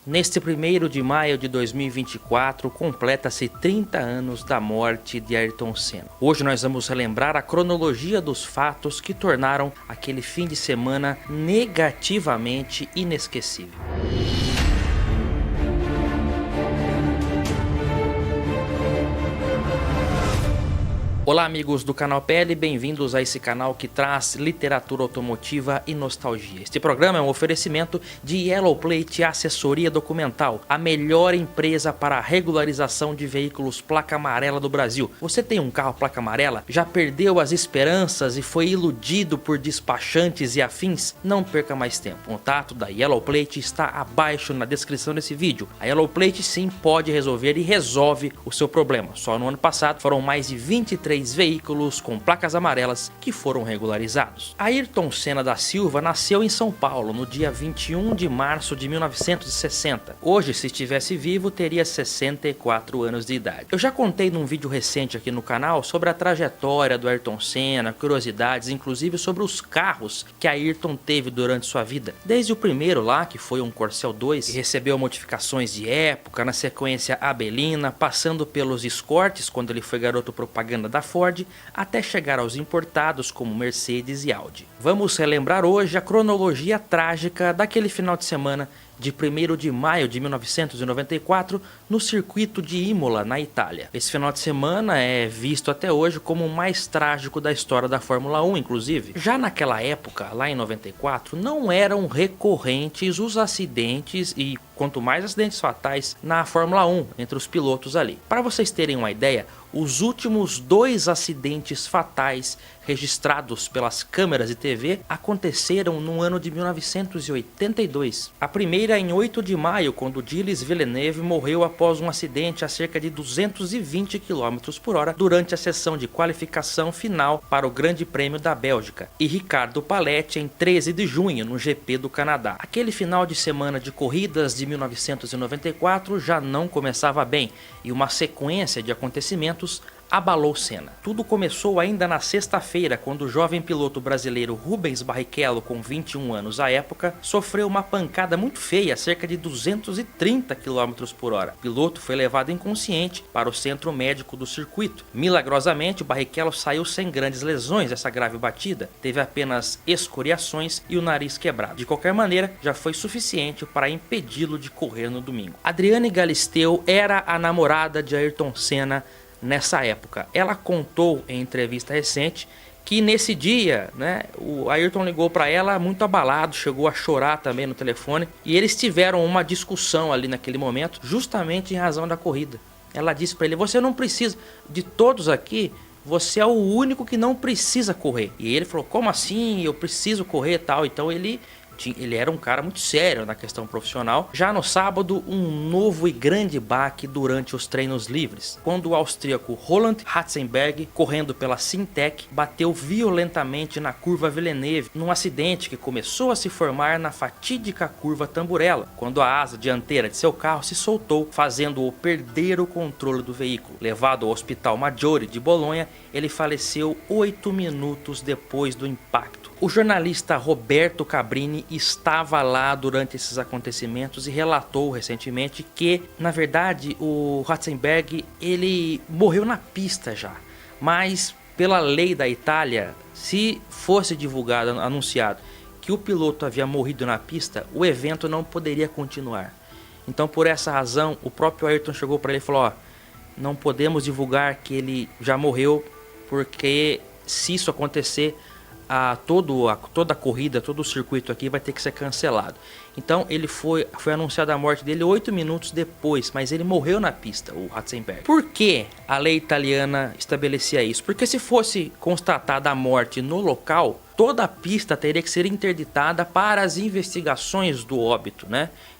Neste 1º de maio de 2024, completa-se 30 anos da morte de Ayrton Senna. Hoje nós vamos relembrar a cronologia dos fatos que tornaram aquele fim de semana negativamente inesquecível. Olá amigos do canal PL, bem-vindos a esse canal que traz literatura automotiva e nostalgia. Este programa é um oferecimento de Yellow Plate Assessoria Documental, a melhor empresa para a regularização de veículos placa amarela do Brasil. Você tem um carro placa amarela? Já perdeu as esperanças e foi iludido por despachantes e afins? Não perca mais tempo. O contato da Yellow Plate está abaixo na descrição desse vídeo. A Yellow Plate sim pode resolver e resolve o seu problema. Só no ano passado foram mais de 23 veículos com placas amarelas que foram regularizados. Ayrton Senna da Silva nasceu em São Paulo no dia 21 de março de 1960. Hoje, se estivesse vivo, teria 64 anos de idade. Eu já contei num vídeo recente aqui no canal sobre a trajetória do Ayrton Senna, curiosidades, inclusive sobre os carros que Ayrton teve durante sua vida. Desde o primeiro lá, que foi um Corcel 2, que recebeu modificações de época, na sequência a Belina, passando pelos Escortes, quando ele foi garoto propaganda da Ford, até chegar aos importados como Mercedes e Audi. Vamos relembrar hoje a cronologia trágica daquele final de semana de 1º de maio de 1994 no circuito de Imola, na Itália. Esse final de semana é visto até hoje como o mais trágico da história da Fórmula 1, inclusive. Já naquela época, lá em 94, não eram recorrentes os acidentes e quanto mais acidentes fatais na Fórmula 1 entre os pilotos ali. Para vocês terem uma ideia, os últimos 2 acidentes fatais registrados pelas câmeras de TV aconteceram no ano de 1982. A primeira em 8 de maio, quando Gilles Villeneuve morreu após um acidente a cerca de 220 km por hora durante a sessão de qualificação final para o Grande Prêmio da Bélgica, e Ricardo Paletti em 13 de junho no GP do Canadá. Aquele final de semana de corridas de 1994 já não começava bem e uma sequência de acontecimentos abalou Senna. Tudo começou ainda na sexta-feira, quando o jovem piloto brasileiro Rubens Barrichello, com 21 anos à época, sofreu uma pancada muito feia a cerca de 230 km por hora. O piloto foi levado inconsciente para o centro médico do circuito. Milagrosamente, o Barrichello saiu sem grandes lesões dessa grave batida, teve apenas escoriações e o nariz quebrado. De qualquer maneira, já foi suficiente para impedi-lo de correr no domingo. Adriane Galisteu era a namorada de Ayrton Senna nessa época. Ela contou em entrevista recente que nesse dia, o Ayrton ligou para ela muito abalado, chegou a chorar também no telefone, e eles tiveram uma discussão ali naquele momento, justamente em razão da corrida. Ela disse para ele: você não precisa, de todos aqui, você é o único que não precisa correr. E ele falou: como assim? Eu preciso correr e tal. Então ele era um cara muito sério na questão profissional. Já no sábado, um novo e grande baque durante os treinos livres, quando o austríaco Roland Ratzenberger, correndo pela Sintec, bateu violentamente na curva Villeneuve, num acidente que começou a se formar na fatídica curva Tamburella, quando a asa dianteira de seu carro se soltou, fazendo-o perder o controle do veículo. Levado ao Hospital Maggiore de Bolonha, ele faleceu 8 minutos depois do impacto. O jornalista Roberto Cabrini estava lá durante esses acontecimentos e relatou recentemente que, na verdade, o Ratzenberger, ele morreu na pista já, mas pela lei da Itália, se fosse divulgado, anunciado que o piloto havia morrido na pista, o evento não poderia continuar. Então, por essa razão, o próprio Ayrton chegou para ele e falou: ó, não podemos divulgar que ele já morreu, porque se isso acontecer, toda a corrida, todo o circuito aqui vai ter que ser cancelado. Então ele foi anunciada a morte dele 8 minutos depois, mas ele morreu na pista, o Ratzenberger. Por que a lei italiana estabelecia isso? Porque se fosse constatada a morte no local, toda a pista teria que ser interditada para as investigações do óbito,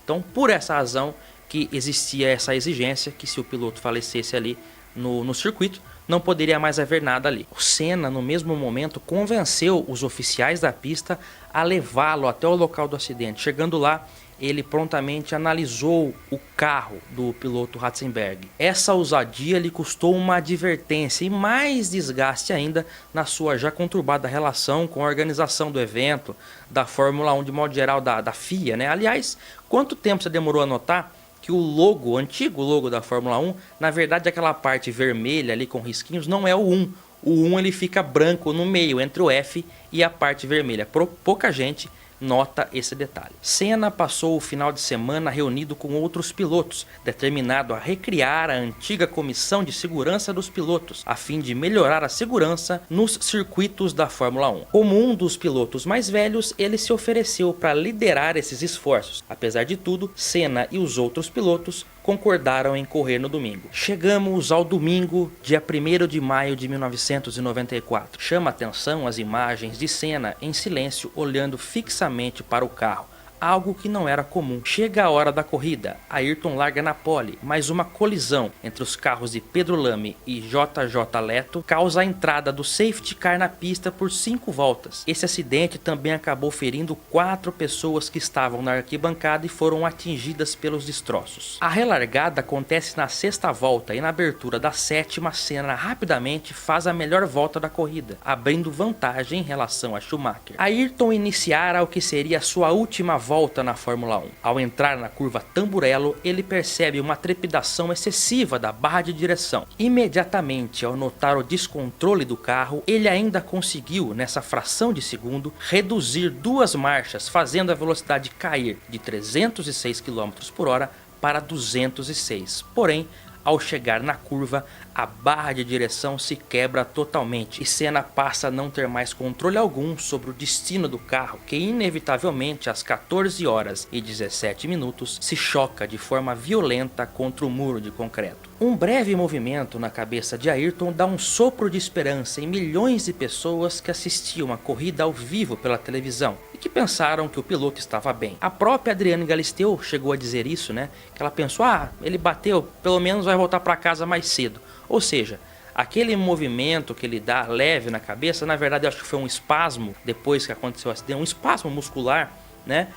Então, por essa razão que existia essa exigência, que se o piloto falecesse ali no circuito, não poderia mais haver nada ali. O Senna, no mesmo momento, convenceu os oficiais da pista a levá-lo até o local do acidente. Chegando lá, ele prontamente analisou o carro do piloto Ratzenberger. Essa ousadia lhe custou uma advertência e mais desgaste ainda na sua já conturbada relação com a organização do evento, da Fórmula 1 de modo geral, da FIA, né? Aliás, quanto tempo você demorou a notar que o logo, o antigo logo da Fórmula 1, na verdade aquela parte vermelha ali com risquinhos não é o 1. O 1 ele fica branco no meio, entre o F e a parte vermelha. Pouca gente nota esse detalhe. Senna passou o final de semana reunido com outros pilotos, determinado a recriar a antiga comissão de segurança dos pilotos, a fim de melhorar a segurança nos circuitos da Fórmula 1. Como um dos pilotos mais velhos, ele se ofereceu para liderar esses esforços. Apesar de tudo, Senna e os outros pilotos concordaram em correr no domingo. Chegamos ao domingo, dia 1º de maio de 1994. Chama atenção as imagens de Senna em silêncio olhando fixamente para o carro. Algo que não era comum. Chega a hora da corrida, Ayrton larga na pole, mas uma colisão entre os carros de Pedro Lamy e JJ Leto causa a entrada do safety car na pista por 5 voltas. Esse acidente também acabou ferindo 4 pessoas que estavam na arquibancada e foram atingidas pelos destroços. A relargada acontece na 6ª volta e na abertura da 7ª, Senna rapidamente faz a melhor volta da corrida, abrindo vantagem em relação a Schumacher. Ayrton iniciara o que seria a sua última volta na Fórmula 1. Ao entrar na curva Tamburello, ele percebe uma trepidação excessiva da barra de direção. Imediatamente, ao notar o descontrole do carro, ele ainda conseguiu, nessa fração de segundo, reduzir 2 marchas, fazendo a velocidade cair de 306 km por hora para 206. Porém, ao chegar na curva, a barra de direção se quebra totalmente e Senna passa a não ter mais controle algum sobre o destino do carro, que inevitavelmente às 14 horas e 17 minutos se choca de forma violenta contra o muro de concreto. Um breve movimento na cabeça de Ayrton dá um sopro de esperança em milhões de pessoas que assistiam a corrida ao vivo pela televisão e que pensaram que o piloto estava bem. A própria Adriane Galisteu chegou a dizer isso, né? Que ela pensou, ele bateu, pelo menos vai voltar para casa mais cedo. Ou seja, aquele movimento que ele dá leve na cabeça, na verdade eu acho que foi um espasmo depois que aconteceu o acidente, um espasmo muscular, né?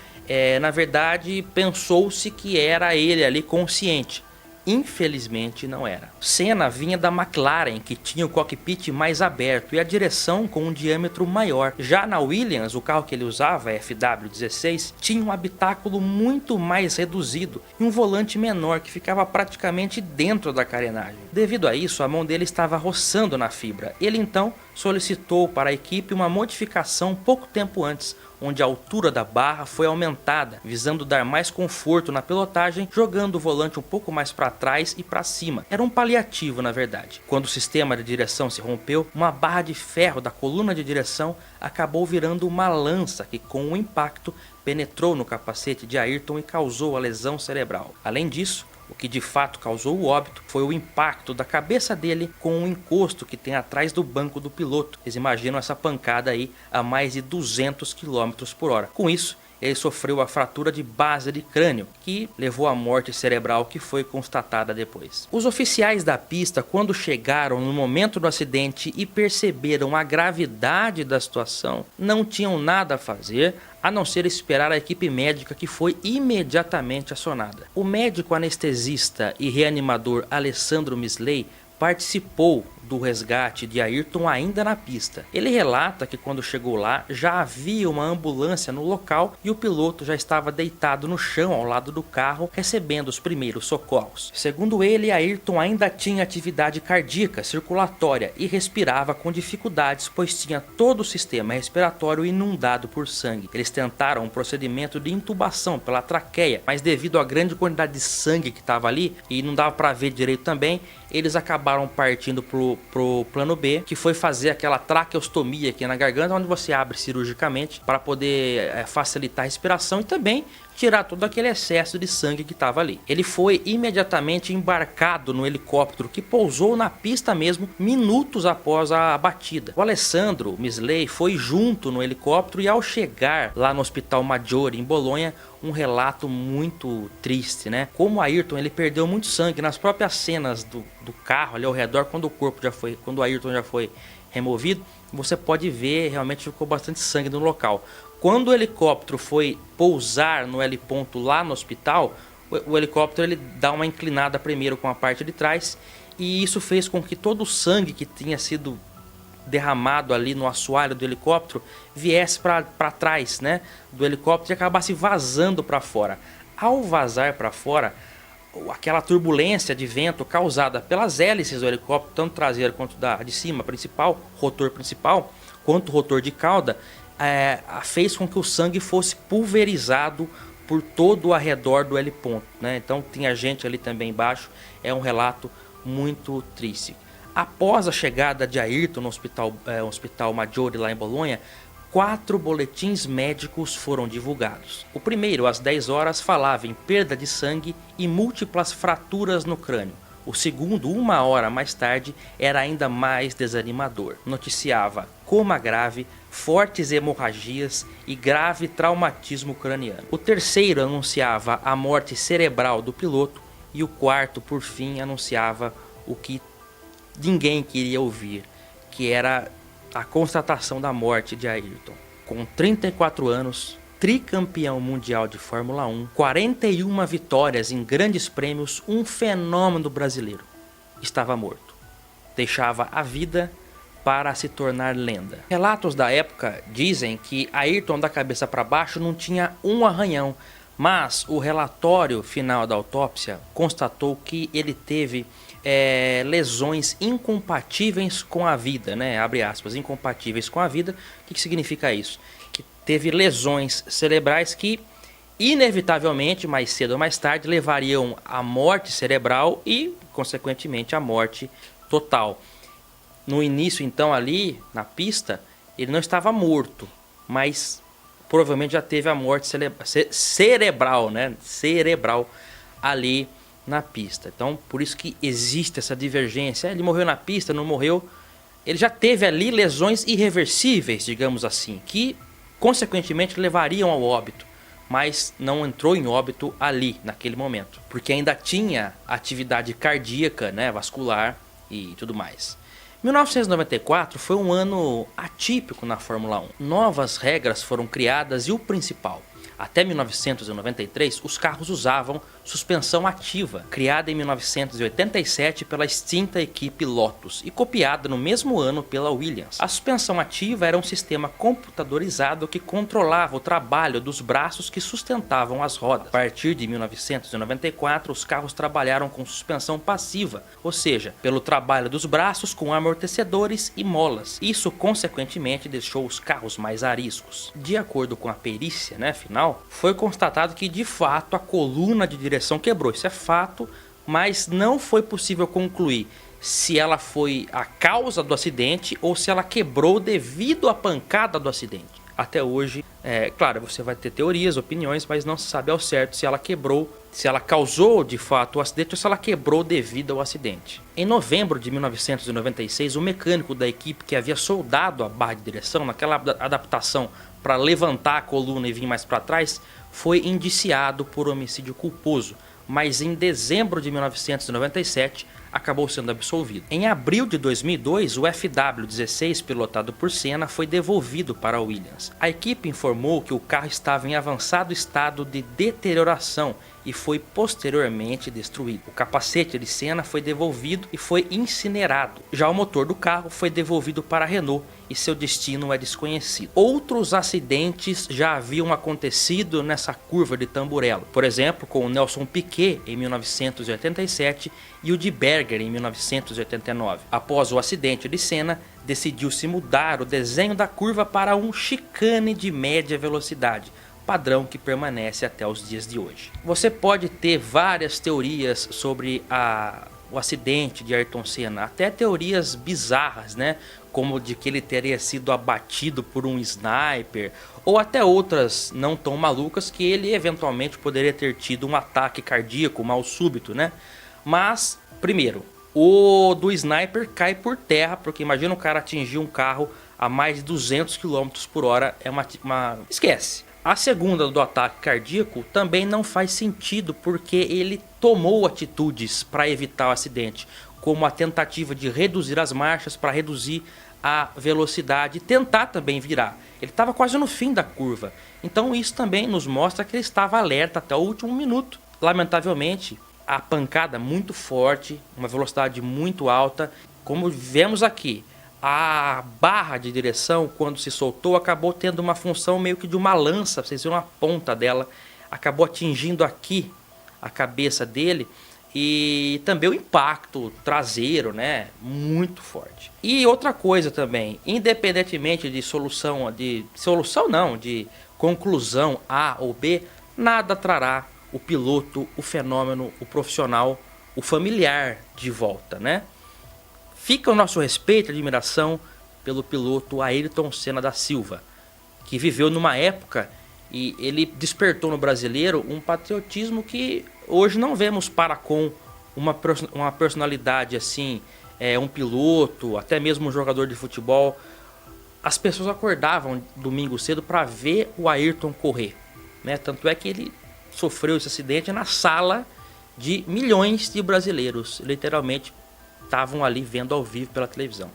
Na verdade pensou-se que era ele ali consciente. Infelizmente não era. Senna vinha da McLaren, que tinha o cockpit mais aberto e a direção com um diâmetro maior. Já na Williams, o carro que ele usava, FW16, tinha um habitáculo muito mais reduzido e um volante menor que ficava praticamente dentro da carenagem. Devido a isso, a mão dele estava roçando na fibra. Ele então solicitou para a equipe uma modificação pouco tempo antes, onde a altura da barra foi aumentada, visando dar mais conforto na pilotagem, jogando o volante um pouco mais para trás e para cima. Era um paliativo, na verdade. Quando o sistema de direção se rompeu, uma barra de ferro da coluna de direção acabou virando uma lança que, com o impacto, penetrou no capacete de Ayrton e causou a lesão cerebral. Além disso, o que de fato causou o óbito foi o impacto da cabeça dele com o encosto que tem atrás do banco do piloto. Vocês imaginam essa pancada aí a mais de 200 km por hora. Com isso, ele sofreu a fratura de base de crânio, que levou à morte cerebral que foi constatada depois. Os oficiais da pista, quando chegaram no momento do acidente e perceberam a gravidade da situação, não tinham nada a fazer a não ser esperar a equipe médica, que foi imediatamente acionada. O médico anestesista e reanimador Alessandro Misley participou do resgate de Ayrton ainda na pista. Ele relata que quando chegou lá já havia uma ambulância no local e o piloto já estava deitado no chão ao lado do carro recebendo os primeiros socorros. Segundo ele, Ayrton ainda tinha atividade cardíaca, circulatória e respirava com dificuldades, pois tinha todo o sistema respiratório inundado por sangue. Eles tentaram um procedimento de intubação pela traqueia, mas devido à grande quantidade de sangue que estava ali e não dava para ver direito também, eles acabaram partindo pro plano B, que foi fazer aquela traqueostomia aqui na garganta, onde você abre cirurgicamente para poder facilitar a respiração e também tirar todo aquele excesso de sangue que estava ali. Ele foi imediatamente embarcado no helicóptero que pousou na pista mesmo minutos após a batida. O Alessandro Misley foi junto no helicóptero e ao chegar lá no Hospital Maggiore em Bolonha, um relato muito triste, né? Como o Ayrton ele perdeu muito sangue nas próprias cenas do carro ali ao redor, quando o Ayrton já foi removido, você pode ver, realmente ficou bastante sangue no local. Quando o helicóptero foi pousar no heliponto lá no hospital, o helicóptero ele dá uma inclinada primeiro com a parte de trás, e isso fez com que todo o sangue que tinha sido derramado ali no assoalho do helicóptero viesse para trás, né, do helicóptero e acabasse vazando para fora. Ao vazar para fora, aquela turbulência de vento causada pelas hélices do helicóptero, tanto traseiro quanto da de cima principal, rotor principal, quanto rotor de cauda, fez com que o sangue fosse pulverizado por todo o arredor do heliponto, né? Então tinha gente ali também embaixo. É um relato muito triste. Após a chegada de Ayrton no hospital Maggiore lá em Bolonha, 4 boletins médicos foram divulgados. O primeiro, às 10 horas, falava em perda de sangue e múltiplas fraturas no crânio. O segundo, 1 hora mais tarde, era ainda mais desanimador. Noticiava coma grave, fortes hemorragias e grave traumatismo craniano. O terceiro anunciava a morte cerebral do piloto, e o quarto, por fim, anunciava o que ninguém queria ouvir, que era a constatação da morte de Ayrton. Com 34 anos, tricampeão mundial de Fórmula 1, 41 vitórias em grandes prêmios, um fenômeno brasileiro, estava morto. Deixava a vida para se tornar lenda. Relatos da época dizem que Ayrton da cabeça para baixo não tinha um arranhão, mas o relatório final da autópsia constatou que ele teve lesões incompatíveis com a vida, né? Abre aspas, incompatíveis com a vida. O que significa isso? Que teve lesões cerebrais que inevitavelmente, mais cedo ou mais tarde, levariam à morte cerebral e, consequentemente, à morte total. No início, então, ali na pista, ele não estava morto, mas provavelmente já teve a morte cerebral, né? Cerebral ali na pista. Então, por isso que existe essa divergência. Ele morreu na pista, não morreu. Ele já teve ali lesões irreversíveis, digamos assim, que consequentemente levariam ao óbito, mas não entrou em óbito ali, naquele momento, porque ainda tinha atividade cardíaca, né, vascular e tudo mais. 1994 foi um ano atípico na Fórmula 1. Novas regras foram criadas e o principal: até 1993, os carros usavam suspensão ativa, criada em 1987 pela extinta equipe Lotus e copiada no mesmo ano pela Williams. A suspensão ativa era um sistema computadorizado que controlava o trabalho dos braços que sustentavam as rodas. A partir de 1994, os carros trabalharam com suspensão passiva, ou seja, pelo trabalho dos braços com amortecedores e molas. Isso, consequentemente, deixou os carros mais ariscos. De acordo com a perícia, final, foi constatado que de fato a coluna de direção quebrou. Isso é fato, mas não foi possível concluir se ela foi a causa do acidente ou se ela quebrou devido à pancada do acidente. Até hoje, claro, você vai ter teorias, opiniões, mas não se sabe ao certo se ela quebrou, se ela causou de fato o acidente ou se ela quebrou devido ao acidente. Em novembro de 1996, o mecânico da equipe que havia soldado a barra de direção, naquela adaptação para levantar a coluna e vir mais para trás, foi indiciado por homicídio culposo, mas em dezembro de 1997 acabou sendo absolvido. Em abril de 2002, o FW16, pilotado por Senna, foi devolvido para a Williams. A equipe informou que o carro estava em avançado estado de deterioração e foi posteriormente destruído. O capacete de Senna foi devolvido e foi incinerado. Já o motor do carro foi devolvido para a Renault e seu destino é desconhecido. Outros acidentes já haviam acontecido nessa curva de Tamburello, por exemplo, com o Nelson Piquet em 1987 e o de Berger em 1989. Após o acidente de Senna, decidiu-se mudar o desenho da curva para um chicane de média velocidade, padrão que permanece até os dias de hoje. Você pode ter várias teorias sobre o acidente de Ayrton Senna, até teorias bizarras, né? Como de que ele teria sido abatido por um sniper, ou até outras não tão malucas, que ele eventualmente poderia ter tido um ataque cardíaco mal súbito, né? Mas, primeiro, o do sniper cai por terra, porque imagina um cara atingir um carro a mais de 200 km por hora, esquece. A segunda, do ataque cardíaco, também não faz sentido, porque ele tomou atitudes para evitar o acidente, como a tentativa de reduzir as marchas para reduzir a velocidade e tentar também virar. Ele estava quase no fim da curva. Então isso também nos mostra que ele estava alerta até o último minuto. Lamentavelmente, a pancada muito forte, uma velocidade muito alta. Como vemos aqui, a barra de direção, quando se soltou, acabou tendo uma função meio que de uma lança. Vocês viram a ponta dela, acabou atingindo aqui a cabeça dele. E também o impacto traseiro, né, muito forte. E outra coisa também, independentemente de de conclusão A ou B, nada trará o piloto, o fenômeno, o profissional, o familiar de volta, né? Fica o nosso respeito e admiração pelo piloto Ayrton Senna da Silva, que viveu numa época e ele despertou no brasileiro um patriotismo que hoje não vemos para com uma personalidade assim, um piloto, até mesmo um jogador de futebol. As pessoas acordavam domingo cedo para ver o Ayrton correr, né? Tanto é que ele sofreu esse acidente na sala de milhões de brasileiros, literalmente estavam ali vendo ao vivo pela televisão.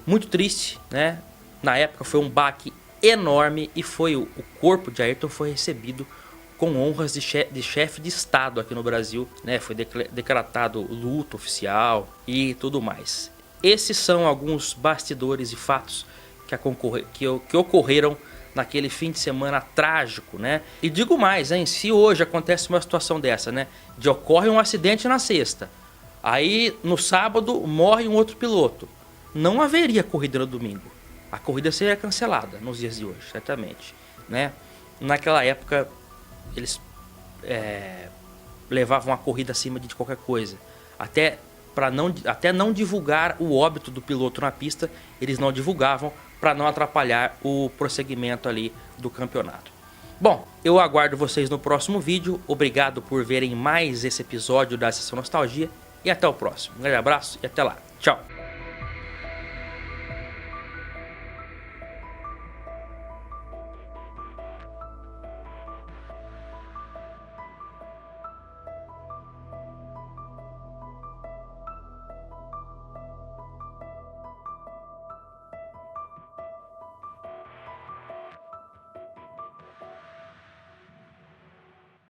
Muito triste, né? Na época foi um baque enorme e o corpo de Ayrton foi recebido com honras de chefe de estado aqui no Brasil, né? Foi decretado luto oficial e tudo mais. Esses são alguns bastidores e fatos que ocorreram naquele fim de semana trágico, né? E digo mais, hein? Se hoje acontece uma situação dessa, né? Ocorre um acidente na sexta, aí no sábado morre um outro piloto, não haveria corrida no domingo. A corrida seria cancelada nos dias de hoje, certamente, né? Naquela época eles levavam a corrida acima de qualquer coisa. Até não divulgar o óbito do piloto na pista, eles não divulgavam para não atrapalhar o prosseguimento ali do campeonato. Bom, eu aguardo vocês no próximo vídeo. Obrigado por verem mais esse episódio da Sessão Nostalgia e até o próximo. Um grande abraço e até lá. Tchau!